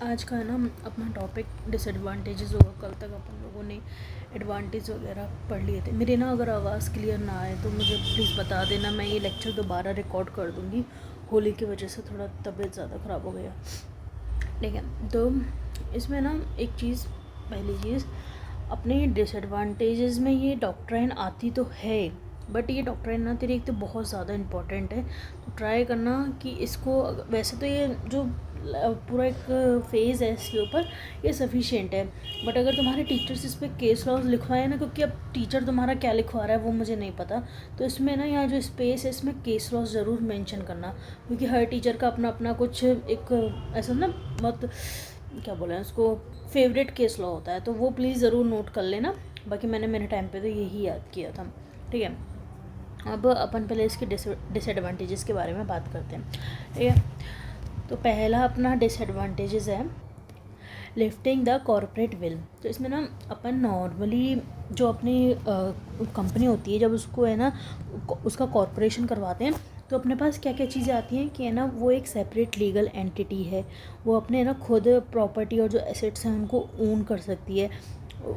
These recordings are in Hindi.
आज का है ना अपना टॉपिक डिसएडवांटेजेस होगा। कल तक अपन लोगों ने एडवांटेज वगैरह पढ़ लिए थे। मेरी ना अगर आवाज़ क्लियर ना आए तो मुझे प्लीज़ बता देना, मैं ये लेक्चर दोबारा रिकॉर्ड कर दूँगी। होली की वजह से थोड़ा तबीयत ज़्यादा ख़राब हो गया, ठीक है। तो इसमें ना एक चीज़, पहली चीज़, अपने डिसएडवांटेजेस में ये डॉक्ट्राइन आती तो है, बट ये डॉक्ट्राइन ना तेरी एक तो बहुत ज़्यादा इम्पॉर्टेंट है। तो ट्राई करना कि इसको, वैसे तो ये जो पूरा एक फेज़ है इसके ऊपर, ये सफिशिएंट है। बट अगर तुम्हारे टीचर्स इस पर केस लॉज लिखवाए ना, क्योंकि अब टीचर तुम्हारा क्या लिखवा रहा है वो मुझे नहीं पता, तो इसमें ना यहाँ जो स्पेस है इसमें केस लॉज ज़रूर मेंशन करना, क्योंकि हर टीचर का अपना अपना कुछ एक ऐसा ना, मत क्या बोले उसको, फेवरेट केस लॉ होता है। तो वो प्लीज़ ज़रूर नोट कर लेना। बाकी मैंने मेरे टाइम पे तो यही याद किया था, ठीक है। अब अपन पहले इसके डिसएडवांटेजेस के बारे में बात करते हैं, ठीक है। तो पहला अपना डिसएडवांटेजेस है लिफ्टिंग द कॉर्पोरेट विल। तो इसमें ना अपन नॉर्मली जो अपनी कंपनी होती है, जब उसको है ना उसका कॉर्पोरेशन करवाते हैं, तो अपने पास क्या क्या चीज़ें आती हैं कि है ना वो एक सेपरेट लीगल एंटिटी है। वो अपने ना खुद प्रॉपर्टी और जो एसेट्स हैं उनको ओन कर सकती है।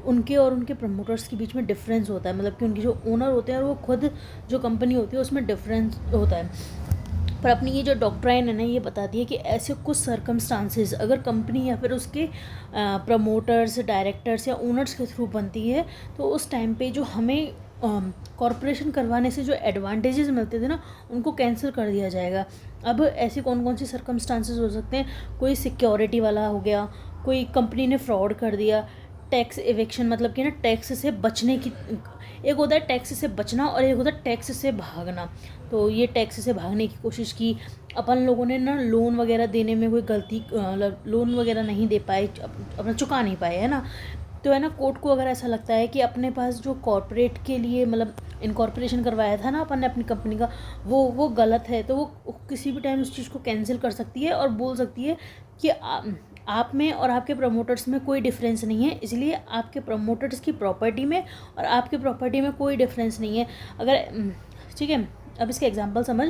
उनके और उनके प्रमोटर्स के बीच में डिफरेंस होता है, मतलब कि उनके जो ओनर होते हैं और वो खुद जो कंपनी होती है उसमें डिफरेंस होता है। पर अपनी ये जो डॉक्ट्राइन है ना, ये बताती है कि ऐसे कुछ सर्कमस्टांसेस अगर कंपनी या फिर उसके प्रमोटर्स, डायरेक्टर्स या ओनर्स के थ्रू बनती है, तो उस टाइम पे जो हमें कॉरपोरेशन करवाने से जो एडवांटेजेस मिलते थे ना, उनको कैंसिल कर दिया जाएगा। अब ऐसे कौन कौन से सर्कमस्टांसेस हो सकते हैं? कोई सिक्योरिटी वाला हो गया, कोई कंपनी ने फ्रॉड कर दिया, टैक्स इवेक्शन, मतलब कि ना टैक्स से बचने की, एक होता है टैक्स से बचना और एक होता है टैक्स से भागना। तो ये टैक्स से भागने की कोशिश की, अपन लोगों ने ना लोन वगैरह देने में कोई गलती, लोन वगैरह नहीं दे पाए, अपना चुका नहीं पाए, है ना। तो है ना, कोर्ट को अगर ऐसा लगता है कि अपने पास जो कॉर्पोरेट के लिए, मतलब इनकॉर्पोरेशन करवाया था ना अपन ने अपनी कंपनी का, वो गलत है, तो वो किसी भी टाइम उस चीज़ को कैंसिल कर सकती है और बोल सकती है कि आप में और आपके प्रमोटर्स में कोई डिफरेंस नहीं है, इसलिए आपके प्रमोटर्स की प्रॉपर्टी में और आपके प्रॉपर्टी में कोई डिफरेंस नहीं है। अगर ठीक है, अब इसके एग्जांपल समझ।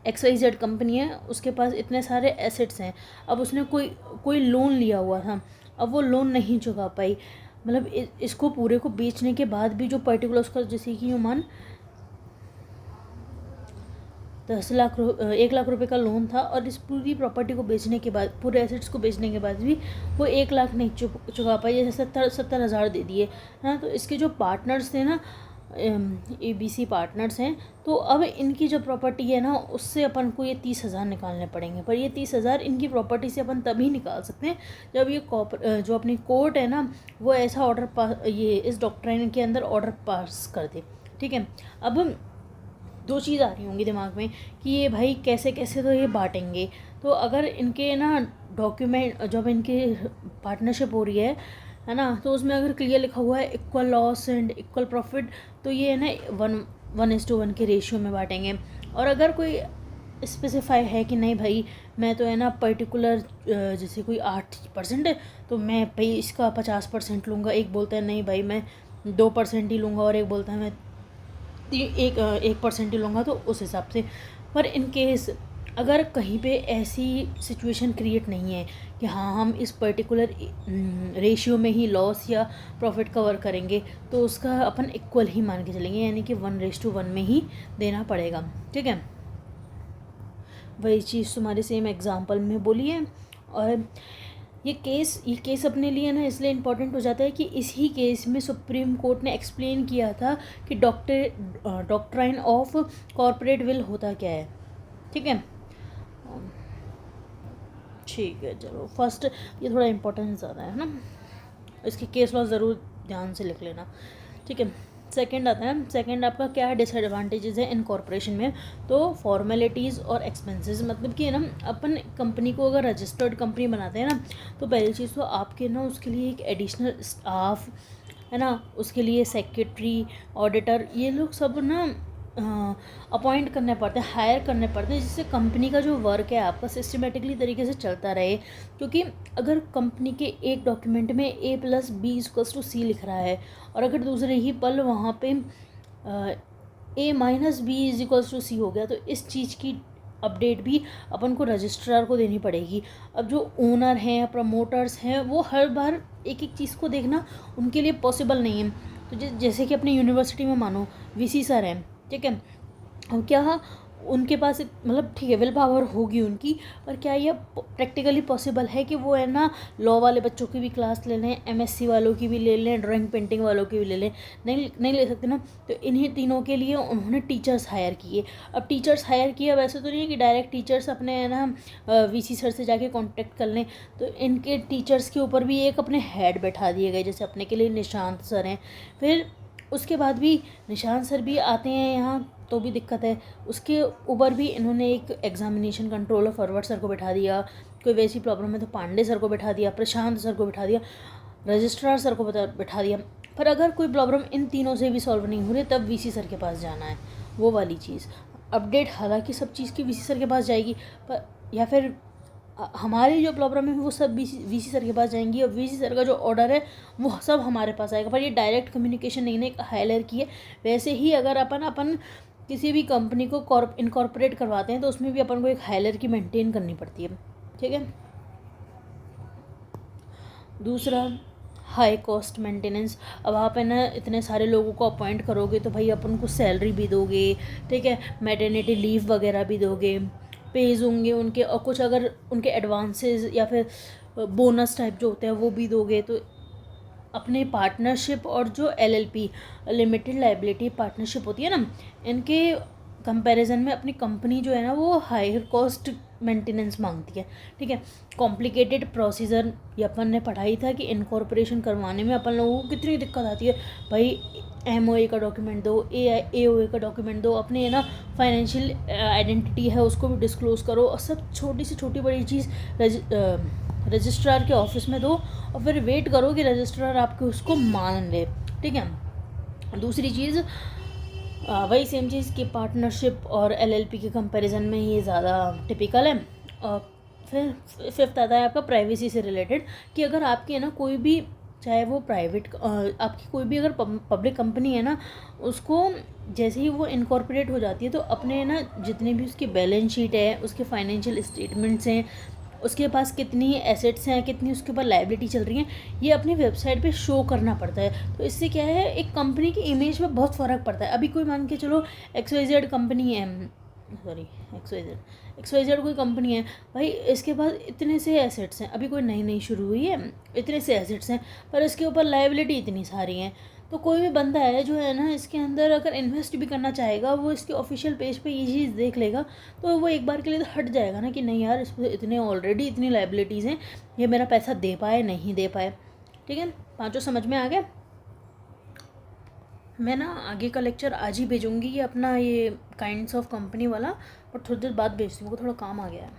XYZ कंपनी है, उसके पास इतने सारे एसेट्स हैं। अब उसने कोई लोन लिया हुआ था, अब वो लोन नहीं चुका पाई, मतलब इसको पूरे को बेचने के बाद भी जो पर्टिकुलर उसका, जैसे कि मान 1 लाख रुपए का लोन था, और इस पूरी प्रॉपर्टी को बेचने के बाद, पूरे एसेट्स को बेचने के बाद भी वो 1 लाख नहीं चुका पाई, जैसे 70,000 दे दिए ना। तो इसके जो पार्टनर्स थे ना, ABC पार्टनर्स हैं, तो अब इनकी जो प्रॉपर्टी है ना, उससे अपन को ये 30,000 निकालने पड़ेंगे। पर ये 30,000 इनकी प्रॉपर्टी से अपन तभी निकाल सकते हैं जब ये जो अपनी कोर्ट है ना, वो ऐसा ऑर्डर पास, ये इस डॉक्ट्राइन के अंदर ऑर्डर पास कर दे, ठीक है। अब दो चीज़ आ रही होंगी दिमाग में कि ये भाई कैसे कैसे तो ये बांटेंगे। तो अगर इनके ना डॉक्यूमेंट, जब इनकी पार्टनरशिप हो रही है ना, तो उसमें अगर क्लियर लिखा हुआ है equal loss and equal profit, तो ये है ना 1:1 के रेशियो में बांटेंगे। और अगर कोई स्पेसिफाई है कि नहीं भाई, मैं तो है ना पर्टिकुलर, जैसे कोई 8% है, तो मैं भाई इसका 50% लूँगा, एक बोलता है नहीं भाई मैं 2% ही लूँगा, और एक बोलता है मैं 1% ही लूँगा, तो उस हिसाब से। पर इन केस अगर कहीं पे ऐसी सिचुएशन क्रिएट नहीं है कि हाँ हम इस पर्टिकुलर रेशियो में ही लॉस या प्रॉफिट कवर करेंगे, तो उसका अपन इक्वल ही मान के चलेंगे, यानी कि 1:1 में ही देना पड़ेगा, ठीक है। वही चीज़ तुम्हारे सेम एग्जाम्पल में बोली है। और ये केस अपने लिए ना इसलिए इम्पोर्टेंट हो जाता है कि इसी केस में सुप्रीम कोर्ट ने एक्सप्लेन किया था कि डॉक्ट्राइन ऑफ कॉर्पोरेट विल होता क्या है, ठीक है। ठीक है, चलो फर्स्ट ये थोड़ा इम्पोर्टेंस ज़्यादा है ना, इसके केस लॉ ज़रूर ध्यान से लिख लेना, ठीक है। सेकंड आता है, सेकंड आपका क्या है डिसएडवांटेजेस है इनकॉर्पोरेशन में। तो फॉर्मेलिटीज़ और एक्सपेंसेस, मतलब कि ना अपन कंपनी को अगर रजिस्टर्ड कंपनी बनाते हैं ना, तो पहली चीज़ तो आपके ना उसके लिए एक एडिशनल स्टाफ है ना, उसके लिए सेक्रेटरी, ऑडिटर, ये लोग सब ना अपॉइंट करने पड़ते हैं, हायर करने पड़ते हैं, जिससे कंपनी का जो वर्क है आपका सिस्टमेटिकली तरीके से चलता रहे। क्योंकि अगर कंपनी के एक डॉक्यूमेंट में A+B=C लिख रहा है, और अगर दूसरे ही पल वहाँ पे A-B=C हो गया, तो इस चीज़ की अपडेट भी अपन को रजिस्ट्रार को देनी पड़ेगी। अब जो ओनर हैं, प्रमोटर्स हैं, वो हर बार एक एक चीज़ को देखना उनके लिए पॉसिबल नहीं है। तो जैसे कि अपनी यूनिवर्सिटी में मानो वीसी सर हैं, ठीक है, और क्या उनके पास मतलब ठीक है विल पावर होगी उनकी, पर क्या ये प्रैक्टिकली पॉसिबल है कि वो है ना लॉ वाले बच्चों की भी क्लास ले लें, एमएससी वालों की भी ले लें, ड्राइंग पेंटिंग वालों की भी ले लें? नहीं ले सकते ना। तो इन्हीं तीनों के लिए उन्होंने टीचर्स हायर किए। अब टीचर्स हायर किए, वैसे तो नहीं है कि डायरेक्ट टीचर्स अपने है ना वीसी सर से जाके कॉन्टेक्ट कर लें, तो इनके टीचर्स के ऊपर भी एक अपने हेड बैठा दिए गए। जैसे अपने के लिए निशांत सर हैं, फिर उसके बाद भी निशांत सर भी आते हैं यहाँ तो भी दिक्कत है। उसके ऊपर भी इन्होंने एक एग्जामिनेशन कंट्रोलर फॉरवर्ड सर को बैठा दिया, कोई वैसी प्रॉब्लम है तो पांडे सर को बैठा दिया, प्रशांत सर को बैठा दिया, रजिस्ट्रार सर को बैठा दिया। पर अगर कोई प्रॉब्लम इन तीनों से भी सॉल्व नहीं हो रही तब वीसी सर के पास जाना है, वो वाली चीज़। अपडेट हालांकि सब चीज़ की वीसी सर के पास जाएगी, पर या फिर हमारी जो प्रॉब्लम है वो सब वीसी सर के पास जाएंगी, और वीसी सर का जो ऑर्डर है वो सब हमारे पास आएगा। पर ये डायरेक्ट कम्युनिकेशन नहीं, एक हाई लेयर की है। वैसे ही अगर अपन किसी भी कंपनी को इनकॉर्पोरेट करवाते हैं तो उसमें भी अपन को एक हाई लेयर की मेंटेन करनी पड़ती है, ठीक है। दूसरा, हाई कॉस्ट मेंटेनेंस। अब आप है ना इतने सारे लोगों को अपॉइंट करोगे तो भाई अपन को सैलरी भी दोगे, ठीक है, मैटरनिटी लीव वगैरह भी दोगे, पेज होंगे उनके, और कुछ अगर उनके एडवांसेस या फिर बोनस टाइप जो होते हैं वो भी दोगे। तो अपने पार्टनरशिप और जो एलएलपी लिमिटेड लाइबिलिटी पार्टनरशिप होती है ना, इनके कंपैरिजन में अपनी कंपनी जो है ना वो हायर कॉस्ट मेंटेनेंस मांगती है, ठीक है। कॉम्प्लिकेटेड प्रोसीजर ये अपन ने पढ़ाई था कि इनकॉर्पोरेशन करवाने में अपन लोगों को कितनी दिक्कत आती है। भाई एमओए का डॉक्यूमेंट दो, एओए का डॉक्यूमेंट दो, अपने है ना फाइनेंशियल आइडेंटिटी है उसको भी डिस्क्लोज़ करो, और सब छोटी से छोटी बड़ी चीज़ रजिस्ट्रार के ऑफिस में दो, और फिर वेट करो कि रजिस्ट्रार आपके उसको मान ले, ठीक है। दूसरी चीज़ वही सेम चीज़ कि पार्टनरशिप और एलएलपी के कंपैरिजन में ये ज़्यादा टिपिकल है। और फिर फिफ्थ आता है आपका प्राइवेसी से रिलेटेड, कि अगर आपकी है ना कोई भी, चाहे वो प्राइवेट आपकी कोई भी अगर पब्लिक कंपनी है ना, उसको जैसे ही वो इनकॉर्पोरेट हो जाती है तो अपने ना जितने भी उसकी बैलेंस शीट है, उसके फाइनेंशियल स्टेटमेंट्स हैं, उसके पास कितनी एसेट्स हैं, कितनी उसके ऊपर लाइबिलिटी चल रही हैं, ये अपनी वेबसाइट पे शो करना पड़ता है। तो इससे क्या है, एक कंपनी की इमेज में बहुत फ़र्क पड़ता है। अभी कोई मान के चलो XYZ कंपनी है, सॉरी XYZ कोई कंपनी है, भाई इसके पास इतने से एसेट्स हैं, अभी कोई नई शुरू हुई है, इतने से एसेट्स हैं, पर इसके ऊपर लाइबिलिटी इतनी सारी हैं। तो कोई भी बंदा है जो है ना इसके अंदर अगर इन्वेस्ट भी करना चाहेगा, वो इसके ऑफिशियल पेज पे ये चीज़ देख लेगा तो वो एक बार के लिए तो हट जाएगा ना कि नहीं यार, इस पर इतने ऑलरेडी इतनी लाइबिलिटीज़ हैं, ये मेरा पैसा दे पाए नहीं दे पाए, ठीक है। पांचों समझ में आ गया। मैं ना आगे का लेक्चर आज ही भेजूँगी, ये अपना ये काइंड्स ऑफ कंपनी वाला, और थोड़ी देर बाद भेजती हूँ, थोड़ा काम आ गया है।